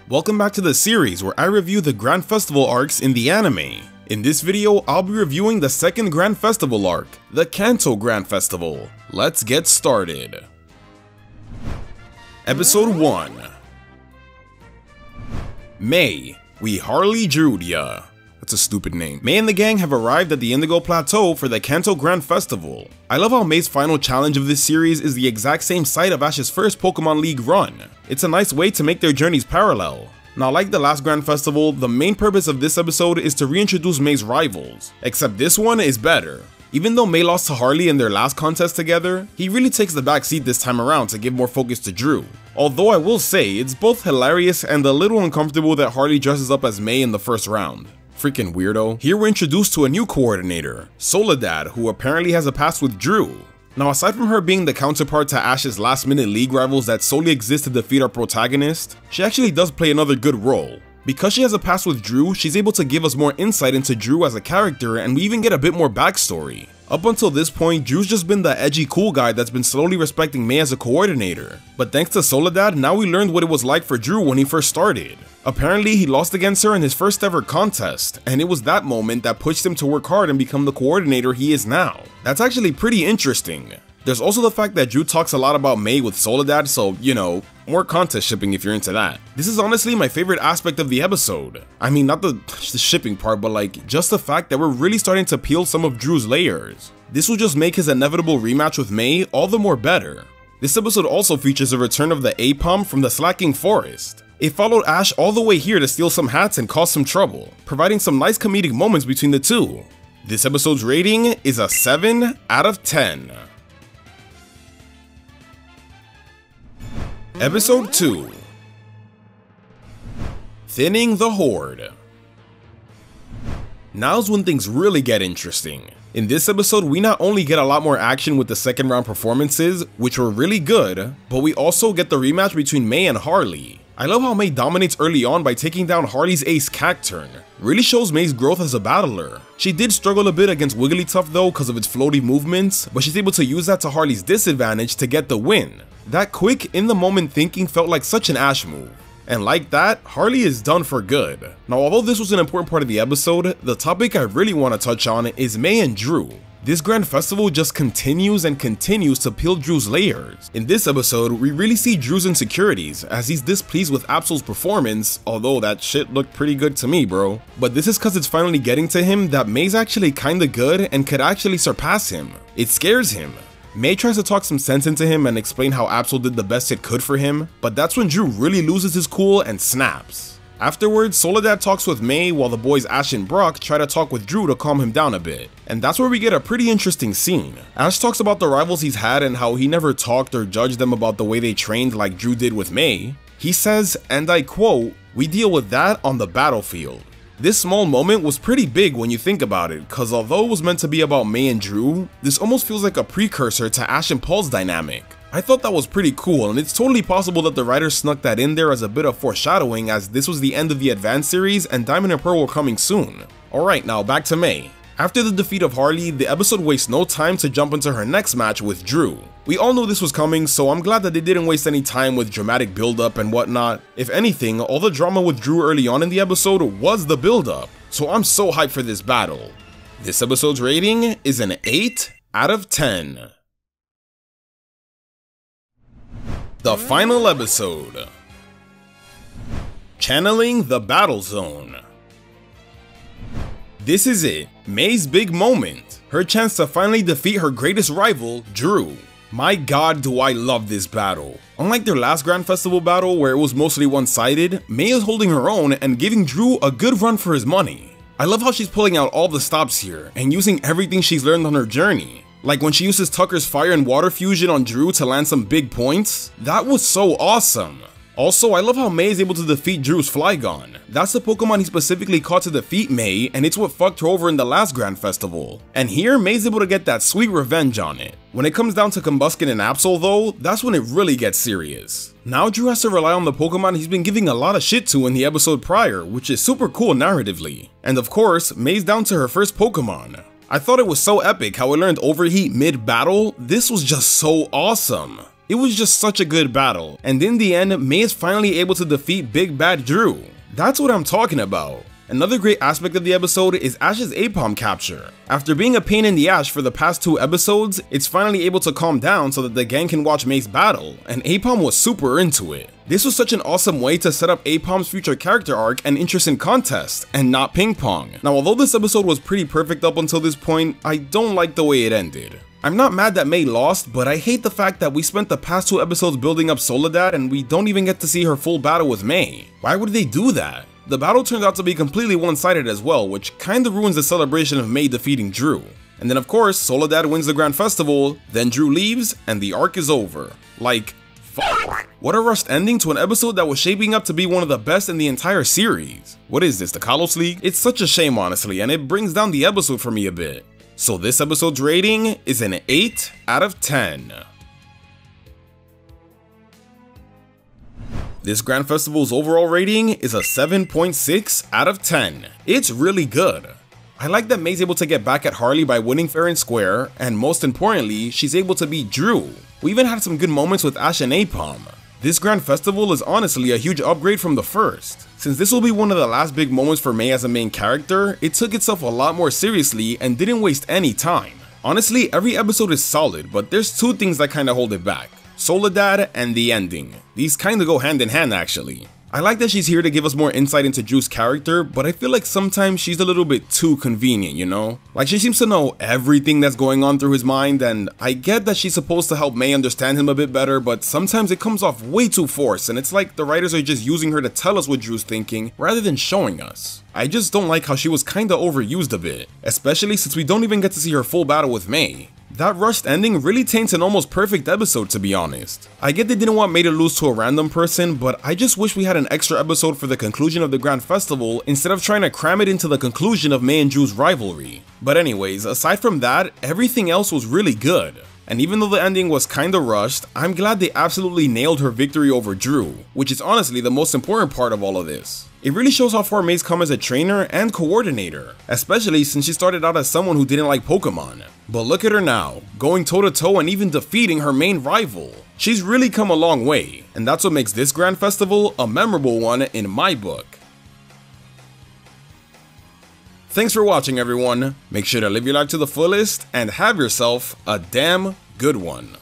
Welcome back to the series where I review the Grand Festival arcs in the anime. In this video, I'll be reviewing the second Grand Festival arc, the Kanto Grand Festival. Let's get started. Episode 1. May, we hardly drewed ya. That's a stupid name. May and the gang have arrived at the Indigo Plateau for the Kanto Grand Festival. I love how May's final challenge of this series is the exact same site of Ash's first Pokemon League run. It's a nice way to make their journeys parallel. Now, like the last Grand Festival, the main purpose of this episode is to reintroduce May's rivals, except this one is better. Even though May lost to Harley in their last contest together, he really takes the back seat this time around to give more focus to Drew. Although I will say, it's both hilarious and a little uncomfortable that Harley dresses up as May in the first round. Freaking weirdo. Here we're introduced to a new coordinator, Soledad, who apparently has a past with Drew. Now, aside from her being the counterpart to Ash's last-minute league rivals that solely exist to defeat our protagonist, she actually does play another good role. Because she has a past with Drew, she's able to give us more insight into Drew as a character, and we even get a bit more backstory. Up until this point, Drew's just been the edgy cool guy that's been slowly respecting May as a coordinator. But thanks to Soledad, now we learned what it was like for Drew when he first started. Apparently, he lost against her in his first ever contest, and it was that moment that pushed him to work hard and become the coordinator he is now. That's actually pretty interesting. There's also the fact that Drew talks a lot about May with Soledad, so, you know, more contest shipping if you're into that. This is honestly my favorite aspect of the episode. I mean, not the shipping part, but like, just the fact that we're really starting to peel some of Drew's layers. This will just make his inevitable rematch with May all the more better. This episode also features a return of the Apom from the Slacking Forest. It followed Ash all the way here to steal some hats and cause some trouble, providing some nice comedic moments between the two. This episode's rating is a 7 out of 10. Episode 2. Thinning the Horde. Now's when things really get interesting. In this episode, we not only get a lot more action with the second round performances, which were really good, but we also get the rematch between May and Harley. I love how May dominates early on by taking down Harley's ace Cacturn. Really shows May's growth as a battler. She did struggle a bit against Wigglytuff though because of its floaty movements, but she's able to use that to Harley's disadvantage to get the win. That quick, in-the-moment thinking felt like such an Ash move. And like that, Harley is done for good. Now, although this was an important part of the episode, the topic I really want to touch on is May and Drew. This Grand Festival just continues and continues to peel Drew's layers. In this episode, we really see Drew's insecurities as he's displeased with Absol's performance, although that shit looked pretty good to me, bro. But this is cause it's finally getting to him that May's actually kinda good and could actually surpass him. It scares him. May tries to talk some sense into him and explain how Absol did the best it could for him, but that's when Drew really loses his cool and snaps. Afterwards, Soledad talks with May while the boys Ash and Brock try to talk with Drew to calm him down a bit. And that's where we get a pretty interesting scene. Ash talks about the rivals he's had and how he never talked or judged them about the way they trained like Drew did with May. He says, and I quote, "We deal with that on the battlefield." This small moment was pretty big when you think about it, cause although it was meant to be about May and Drew, this almost feels like a precursor to Ash and Paul's dynamic. I thought that was pretty cool, and it's totally possible that the writers snuck that in there as a bit of foreshadowing as this was the end of the Advanced series and Diamond and Pearl were coming soon. Alright, now back to May. After the defeat of Harley, the episode wastes no time to jump into her next match with Drew. We all knew this was coming, so I'm glad that they didn't waste any time with dramatic build-up and whatnot. If anything, all the drama with Drew early on in the episode was the build-up, so I'm so hyped for this battle. This episode's rating is an 8 out of 10. The final episode. Channeling the Battle Zone. This is it, May's big moment, her chance to finally defeat her greatest rival, Drew. My god, do I love this battle. Unlike their last Grand Festival battle where it was mostly one-sided, May is holding her own and giving Drew a good run for his money. I love how she's pulling out all the stops here and using everything she's learned on her journey. Like when she uses Tucker's fire and water fusion on Drew to land some big points. That was so awesome. Also, I love how May is able to defeat Drew's Flygon. That's the Pokemon he specifically caught to defeat May, and it's what fucked her over in the last Grand Festival. And here, May's able to get that sweet revenge on it. When it comes down to Combuskin and Absol though, that's when it really gets serious. Now Drew has to rely on the Pokemon he's been giving a lot of shit to in the episode prior, which is super cool narratively. And of course, May's down to her first Pokemon. I thought it was so epic how it learned Overheat mid-battle. This was just so awesome. It was just such a good battle, and in the end, May is finally able to defeat Big Bad Drew. That's what I'm talking about. Another great aspect of the episode is Ash's Apom capture. After being a pain in the ass for the past 2 episodes, it's finally able to calm down so that the gang can watch May's battle, and Apom was super into it. This was such an awesome way to set up Apom's future character arc and interest in contest, and not ping pong. Now, although this episode was pretty perfect up until this point, I don't like the way it ended. I'm not mad that May lost, but I hate the fact that we spent the past 2 episodes building up Soledad and we don't even get to see her full battle with May. Why would they do that? The battle turns out to be completely one-sided as well, which kinda ruins the celebration of May defeating Drew. And then of course, Soledad wins the Grand Festival, then Drew leaves, and the arc is over. Like, fuck. What a rushed ending to an episode that was shaping up to be one of the best in the entire series. What is this, the Kalos League? It's such a shame honestly, and it brings down the episode for me a bit. So this episode's rating is an 8 out of 10. This Grand Festival's overall rating is a 7.6 out of 10. It's really good. I like that May's able to get back at Harley by winning fair and square, and most importantly, she's able to beat Drew. We even had some good moments with Ash and Apom. This Grand Festival is honestly a huge upgrade from the first. Since this will be one of the last big moments for May as a main character, it took itself a lot more seriously and didn't waste any time. Honestly, every episode is solid, but there's 2 things that kinda hold it back. Soledad and the ending. These kinda go hand in hand actually. I like that she's here to give us more insight into Drew's character, but I feel like sometimes she's a little bit too convenient, you know? Like she seems to know everything that's going on through his mind, and I get that she's supposed to help May understand him a bit better, but sometimes it comes off way too forced, and it's like the writers are just using her to tell us what Drew's thinking, rather than showing us. I just don't like how she was kinda overused a bit, especially since we don't even get to see her full battle with May. That rushed ending really taints an almost perfect episode, to be honest. I get they didn't want May to lose to a random person, but I just wish we had an extra episode for the conclusion of the Grand Festival instead of trying to cram it into the conclusion of May and Drew's rivalry. But anyways, aside from that, everything else was really good. And even though the ending was kinda rushed, I'm glad they absolutely nailed her victory over Drew, which is honestly the most important part of all of this. It really shows how far May's come as a trainer and coordinator, especially since she started out as someone who didn't like Pokemon. But look at her now, going toe to toe and even defeating her main rival. She's really come a long way, and that's what makes this Grand Festival a memorable one in my book. Thanks for watching everyone, make sure to live your life to the fullest and have yourself a damn good one.